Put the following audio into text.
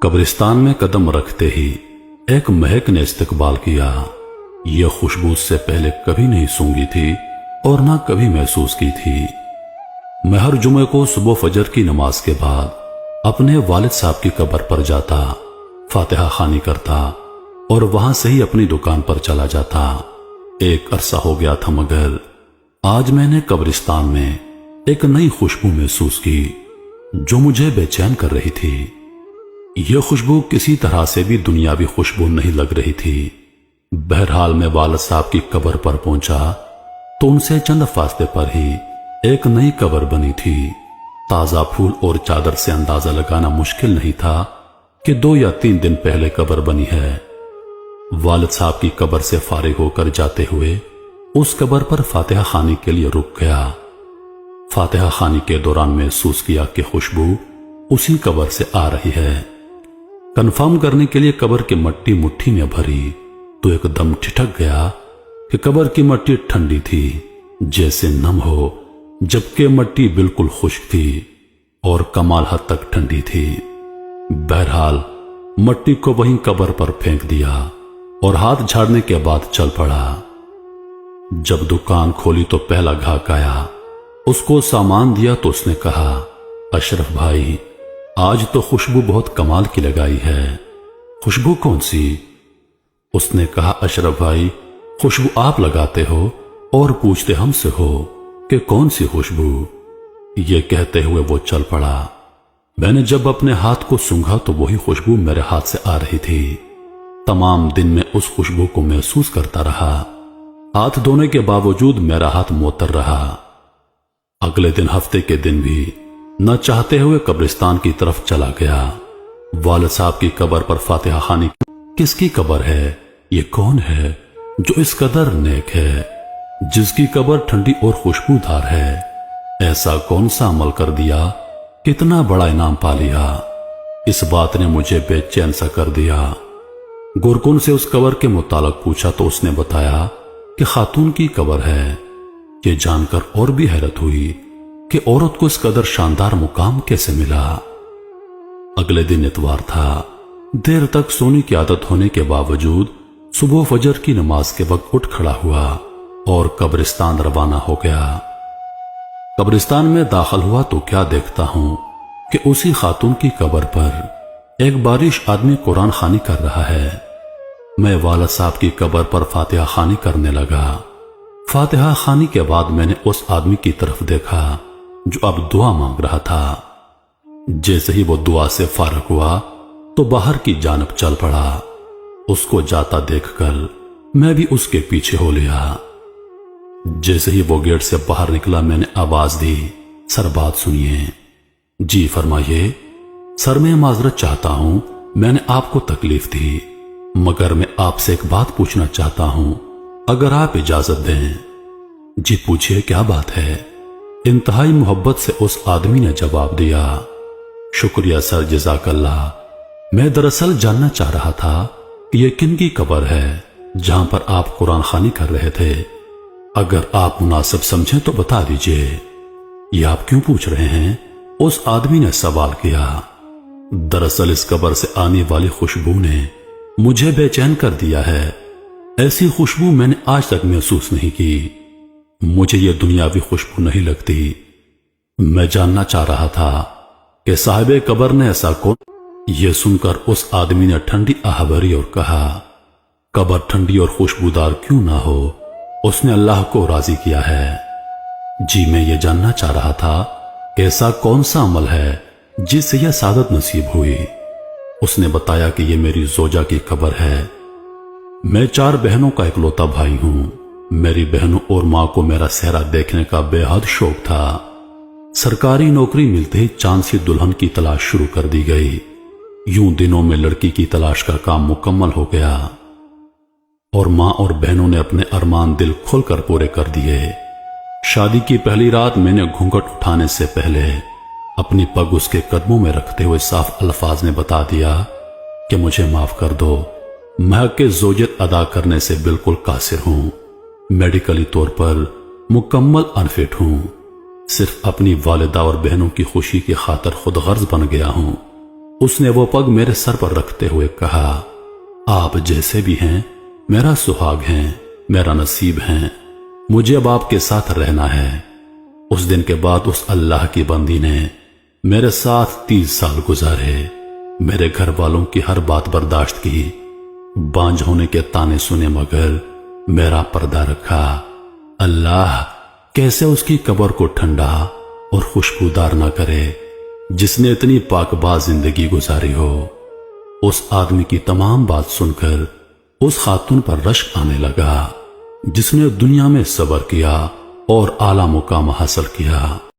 قبرستان میں قدم رکھتے ہی ایک مہک نے استقبال کیا۔ یہ خوشبو سے پہلے کبھی نہیں سونگھی تھی اور نہ کبھی محسوس کی تھی۔ میں ہر جمعے کو صبح فجر کی نماز کے بعد اپنے والد صاحب کی قبر پر جاتا، فاتحہ خوانی کرتا اور وہاں سے ہی اپنی دکان پر چلا جاتا۔ ایک عرصہ ہو گیا تھا مگر آج میں نے قبرستان میں ایک نئی خوشبو محسوس کی جو مجھے بے چین کر رہی تھی۔ یہ خوشبو کسی طرح سے بھی دنیاوی خوشبو نہیں لگ رہی تھی۔ بہرحال میں والد صاحب کی قبر پر پہنچا تو ان سے چند فاصلے پر ہی ایک نئی قبر بنی تھی۔ تازہ پھول اور چادر سے اندازہ لگانا مشکل نہیں تھا کہ 2 یا 3 دن پہلے قبر بنی ہے۔ والد صاحب کی قبر سے فارغ ہو کر جاتے ہوئے اس قبر پر فاتحہ خوانی کے لیے رک گیا۔ فاتحہ خوانی کے دوران محسوس کیا کہ خوشبو اسی قبر سے آ رہی ہے۔ کنفرم کرنے کے لیے قبر کی مٹی مٹھی میں بھری تو ایک دم ٹھٹک گیا کہ قبر کی مٹی ٹھنڈی تھی، جیسے نم ہو، جبکہ مٹی بالکل خشک تھی اور کمال حد تک ٹھنڈی تھی۔ بہرحال مٹی کو وہیں قبر پر پھینک دیا اور ہاتھ جھاڑنے کے بعد چل پڑا۔ جب دکان کھولی تو پہلا گاہک آیا، اس کو سامان دیا تو اس نے کہا، اشرف بھائی آج تو خوشبو بہت کمال کی لگائی ہے۔ خوشبو کون سی؟ اس نے کہا، اشرف بھائی خوشبو آپ لگاتے ہو اور پوچھتے ہم سے ہو کہ کون سی خوشبو؟ یہ کہتے ہوئے وہ چل پڑا۔ میں نے جب اپنے ہاتھ کو سونگھا تو وہی خوشبو میرے ہاتھ سے آ رہی تھی۔ تمام دن میں اس خوشبو کو محسوس کرتا رہا۔ ہاتھ دھونے کے باوجود میرا ہاتھ معطر رہا۔ اگلے دن ہفتے کے دن بھی نہ چاہتے ہوئے قبرستان کی طرف چلا گیا۔ والد صاحب کی قبر پر فاتحہ خوانی۔ کس کی قبر ہے؟ یہ کون ہے جو اس قدر نیک ہے، جس کی قبر ٹھنڈی اور خوشبودار ہے؟ ایسا کون سا عمل کر دیا، کتنا بڑا انعام پا لیا؟ اس بات نے مجھے بے چین سا کر دیا۔ گورکن سے اس قبر کے متعلق پوچھا تو اس نے بتایا کہ خاتون کی قبر ہے۔ یہ جان کر اور بھی حیرت ہوئی کہ عورت کو اس قدر شاندار مقام کیسے ملا۔ اگلے دن اتوار تھا۔ دیر تک سونے کی عادت ہونے کے باوجود صبح فجر کی نماز کے وقت اٹھ کھڑا ہوا اور قبرستان روانہ ہو گیا۔ قبرستان میں داخل ہوا تو کیا دیکھتا ہوں کہ اسی خاتون کی قبر پر ایک بارش آدمی قرآن خوانی کر رہا ہے۔ میں والد صاحب کی قبر پر فاتحہ خوانی کرنے لگا۔ فاتحہ خوانی کے بعد میں نے اس آدمی کی طرف دیکھا جو اب دعا مانگ رہا تھا۔ جیسے ہی وہ دعا سے فارغ ہوا تو باہر کی جانب چل پڑا۔ اس کو جاتا دیکھ کر میں بھی اس کے پیچھے ہو لیا۔ جیسے ہی وہ گیٹ سے باہر نکلا میں نے آواز دی، سر بات سنیے۔ جی فرمائیے۔ سر میں معذرت چاہتا ہوں، میں نے آپ کو تکلیف دی، مگر میں آپ سے ایک بات پوچھنا چاہتا ہوں اگر آپ اجازت دیں۔ جی پوچھئے کیا بات ہے؟ انتہائی محبت سے اس آدمی نے جواب دیا، شکریہ سر، جزاک اللہ۔ میں دراصل جاننا چاہ رہا تھا کہ یہ کن کی قبر ہے جہاں پر آپ قرآن خوانی کر رہے تھے؟ اگر آپ مناسب سمجھیں تو بتا دیجئے۔ یہ آپ کیوں پوچھ رہے ہیں؟ اس آدمی نے سوال کیا۔ دراصل اس قبر سے آنے والی خوشبو نے مجھے بے چین کر دیا ہے۔ ایسی خوشبو میں نے آج تک محسوس نہیں کی۔ مجھے یہ دنیاوی خوشبو نہیں لگتی۔ میں جاننا چاہ رہا تھا کہ صاحب قبر نے ایسا کون؟ یہ سن کر اس آدمی نے ٹھنڈی آہ بھری اور کہا، قبر ٹھنڈی اور خوشبودار کیوں نہ ہو، اس نے اللہ کو راضی کیا ہے۔ جی میں یہ جاننا چاہ رہا تھا کہ ایسا کون سا عمل ہے جس سے یہ سعادت نصیب ہوئی۔ اس نے بتایا کہ یہ میری زوجہ کی قبر ہے۔ میں 4 بہنوں کا اکلوتا بھائی ہوں۔ میری بہنوں اور ماں کو میرا صحرا دیکھنے کا بے حد شوق تھا۔ سرکاری نوکری ملتے ہی چاند سی دلہن کی تلاش شروع کر دی گئی۔ یوں دنوں میں لڑکی کی تلاش کا کام مکمل ہو گیا اور ماں اور بہنوں نے اپنے ارمان دل کھول کر پورے کر دیے۔ شادی کی پہلی رات میں نے گھونگھٹ اٹھانے سے پہلے اپنی پگ اس کے قدموں میں رکھتے ہوئے صاف الفاظ میں بتا دیا کہ مجھے معاف کر دو، میں حق زوجیت ادا کرنے سے بالکل قاصر ہوں۔ میڈیکلی طور پر مکمل انفٹ ہوں۔ صرف اپنی والدہ اور بہنوں کی خوشی کی خاطر خود غرض بن گیا ہوں۔ اس نے وہ پگ میرے سر پر رکھتے ہوئے کہا، آپ جیسے بھی ہیں میرا سہاگ ہیں، میرا نصیب ہیں، مجھے اب آپ کے ساتھ رہنا ہے۔ اس دن کے بعد اس اللہ کی بندی نے میرے ساتھ 30 سال گزارے، میرے گھر والوں کی ہر بات برداشت کی، بانجھ ہونے کے تانے سنے مگر میرا پردہ رکھا۔ اللہ کیسے اس کی قبر کو ٹھنڈا اور خوشبودار نہ کرے جس نے اتنی پاک باز زندگی گزاری ہو۔ اس آدمی کی تمام بات سن کر اس خاتون پر رشک آنے لگا جس نے دنیا میں صبر کیا اور اعلیٰ مقام حاصل کیا۔